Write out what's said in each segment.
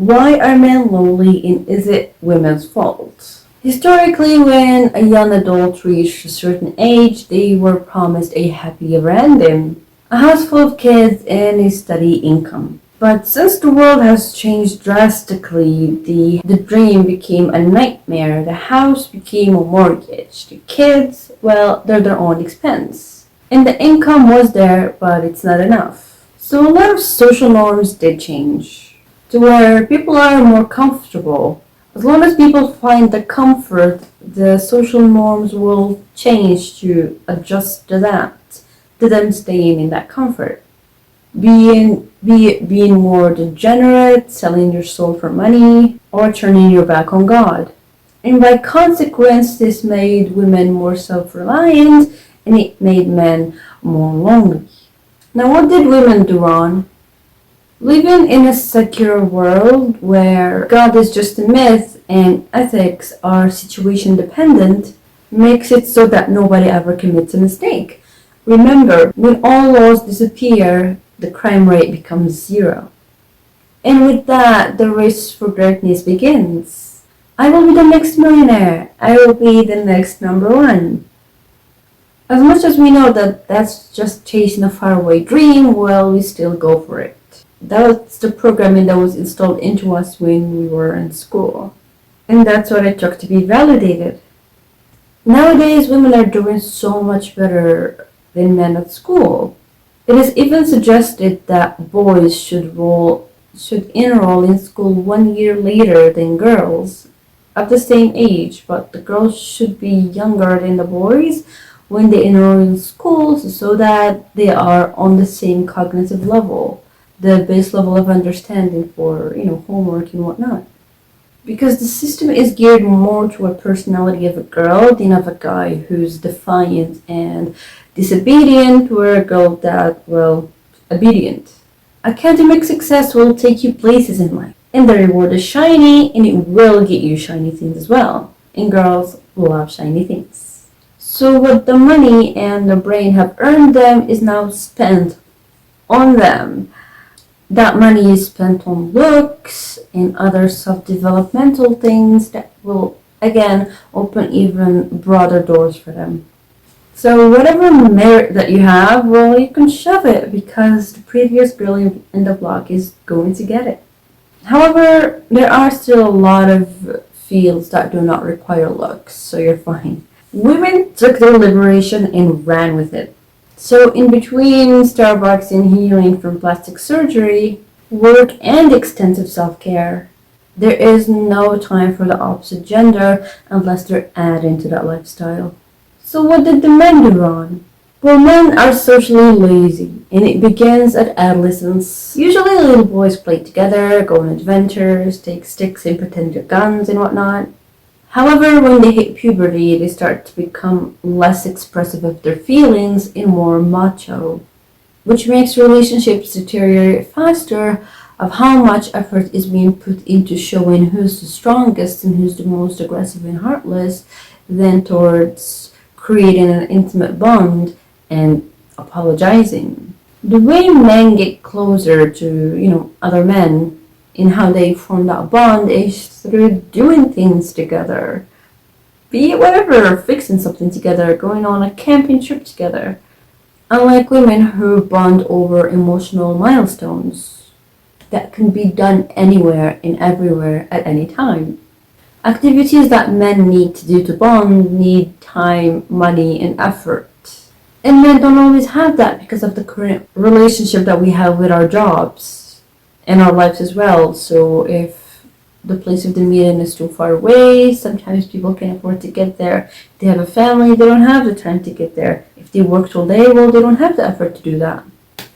Why are men lonely and is it women's fault? Historically, when a young adult reached a certain age, they were promised a happy random, a house full of kids, and a steady income. But since the world has changed drastically, the dream became a nightmare, the house became a mortgage, the kids, well, they're their own expense. And the income was there, but it's not enough. So a lot of social norms did change to where people are more comfortable. As long as people find the comfort, the social norms will change to adjust to that, to them staying in that comfort. Be it being more degenerate, selling your soul for money, or turning your back on God. And by consequence, this made women more self-reliant and it made men more lonely. Now, what did women do wrong? Living in a secular world where God is just a myth and ethics are situation dependent makes it so that nobody ever commits a mistake. Remember, when all laws disappear, the crime rate becomes zero. And with that, the race for greatness begins. I will be the next millionaire. I will be the next number one. As much as we know that that's just chasing a faraway dream, well, we still go for it. That's the programming that was installed into us when we were in school. And that's what it took to be validated. Nowadays, women are doing so much better than men at school. It is even suggested that boys should enroll in school 1 year later than girls at the same age, but the girls should be younger than the boys when they enroll in schools so that they are on the same cognitive level, the base level of understanding for, homework and whatnot. Because the system is geared more to a personality of a girl than of a guy who's defiant and disobedient, or a girl that, obedient. Academic success will take you places in life, and the reward is shiny, and it will get you shiny things as well. And girls love shiny things. So what the money and the brain have earned them is now spent on them. That money is spent on looks and other self-developmental things that will, again, open even broader doors for them. So whatever merit that you have, well, you can shove it because the previous girl in the block is going to get it. However, there are still a lot of fields that do not require looks, so you're fine. Women took their liberation and ran with it. So in between Starbucks and healing from plastic surgery, work and extensive self-care, there is no time for the opposite gender unless they're adding to that lifestyle. So what did the men do wrong? Well, men are socially lazy, and it begins at adolescence. Usually little boys play together, go on adventures, take sticks and pretend they're guns and whatnot. However, when they hit puberty, they start to become less expressive of their feelings and more macho, which makes relationships deteriorate faster of how much effort is being put into showing who's the strongest and who's the most aggressive and heartless than towards creating an intimate bond and apologizing. The way men get closer to, other men in how they form that bond is through doing things together. Be it whatever, fixing something together, going on a camping trip together. Unlike women who bond over emotional milestones that can be done anywhere and everywhere at any time. Activities that men need to do to bond need time, money, and effort. And men don't always have that because of the current relationship that we have with our jobs and our lives as well. So if the place of the meeting is too far away, sometimes people can't afford to get there. If they have a family, they don't have the time to get there. If they work all day, well, they don't have the effort to do that.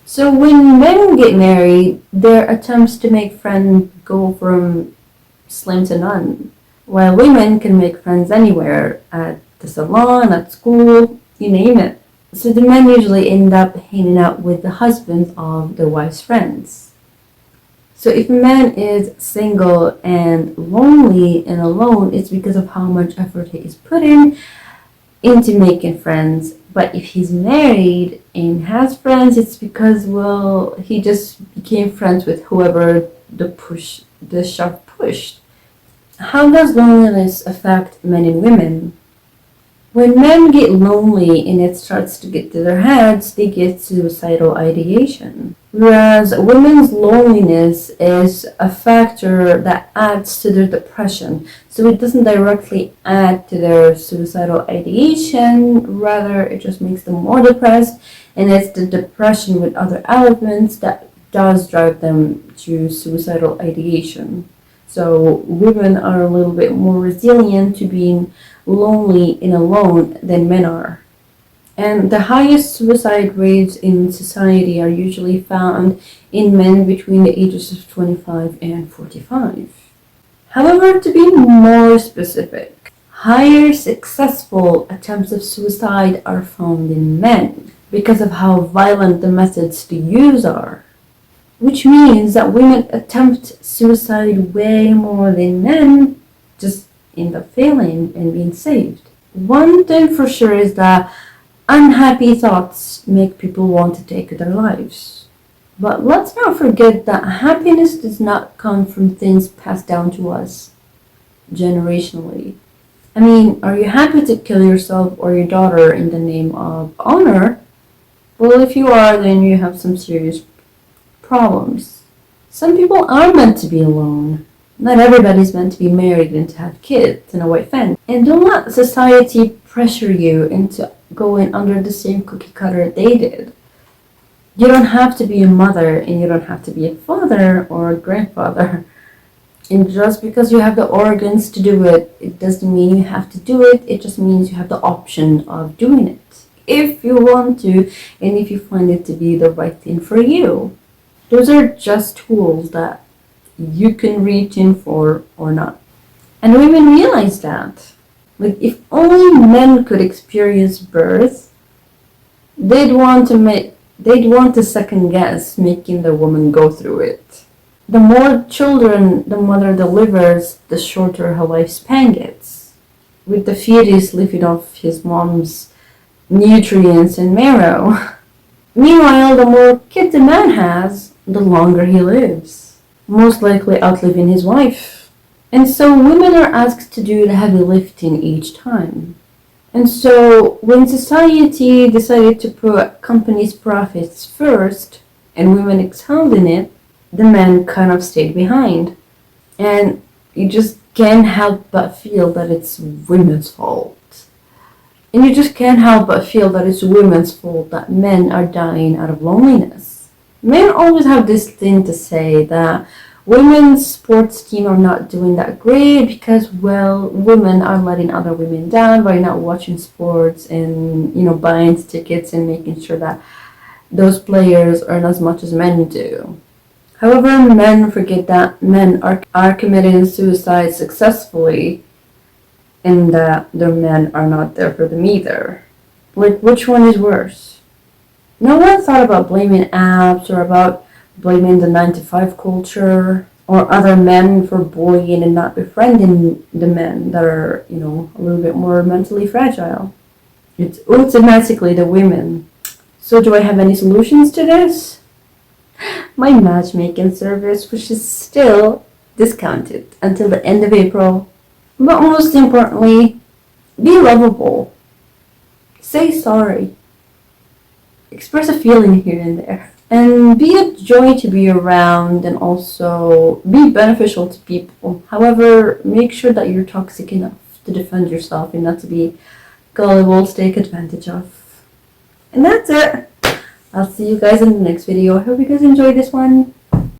So when men get married, their attempts to make friends go from slim to none, while women can make friends anywhere, at the salon, at school, you name it. So the men usually end up hanging out with the husbands of their wives' friends. So if a man is single and lonely and alone, it's because of how much effort he is putting into making friends. But if he's married and has friends, it's because, well, he just became friends with whoever the push the shove pushed. How does loneliness affect men and women? When men get lonely and it starts to get to their heads, they get suicidal ideation. Whereas women's loneliness is a factor that adds to their depression. So it doesn't directly add to their suicidal ideation, rather it just makes them more depressed, and it's the depression with other elements that does drive them to suicidal ideation. So women are a little bit more resilient to being lonely and alone than men are. And the highest suicide rates in society are usually found in men between the ages of 25 and 45. However, to be more specific, higher successful attempts of suicide are found in men because of how violent the methods to use are. Which means that women attempt suicide way more than men, just end up failing and being saved. One thing for sure is that unhappy thoughts make people want to take their lives. But let's not forget that happiness does not come from things passed down to us generationally. I mean, are you happy to kill yourself or your daughter in the name of honor? Well, if you are, then you have some serious problems. Some people are meant to be alone. Not everybody's meant to be married and to have kids and a white family. And don't let society pressure you into going under the same cookie cutter they did. You don't have to be a mother and you don't have to be a father or a grandfather. And just because you have the organs to do it, it doesn't mean you have to do it. It just means you have the option of doing it if you want to and if you find it to be the right thing for you. Those are just tools that you can reach in for or not. And women realize that. Like, if only men could experience birth, they'd want to second guess making the woman go through it. The more children the mother delivers, the shorter her lifespan gets, with the fetus living off his mom's nutrients and marrow. Meanwhile, the more kids a man has, the longer he lives, most likely outliving his wife. And so women are asked to do the heavy lifting each time. And so when society decided to put companies' profits first and women excelled in it, the men kind of stayed behind. And you just can't help but feel that it's women's fault. And you just can't help but feel that it's women's fault that men are dying out of loneliness. Men always have this thing to say that women's sports team are not doing that great because, well, women are letting other women down by not watching sports and, buying tickets and making sure that those players earn as much as men do. However, men forget that men are committing suicide successfully and that their men are not there for them either. Like, which one is worse? No one thought about blaming apps or about blaming the 9-to-5 culture or other men for bullying and not befriending the men that are, a little bit more mentally fragile. It's automatically the women. So do I have any solutions to this? My matchmaking service, which is still discounted until the end of April. But most importantly, be lovable. Say sorry. Express a feeling here and there. And be a joy to be around and also be beneficial to people. However, make sure that you're toxic enough to defend yourself and not to be gullible to take advantage of. And that's it. I'll see you guys in the next video. I hope you guys enjoyed this one.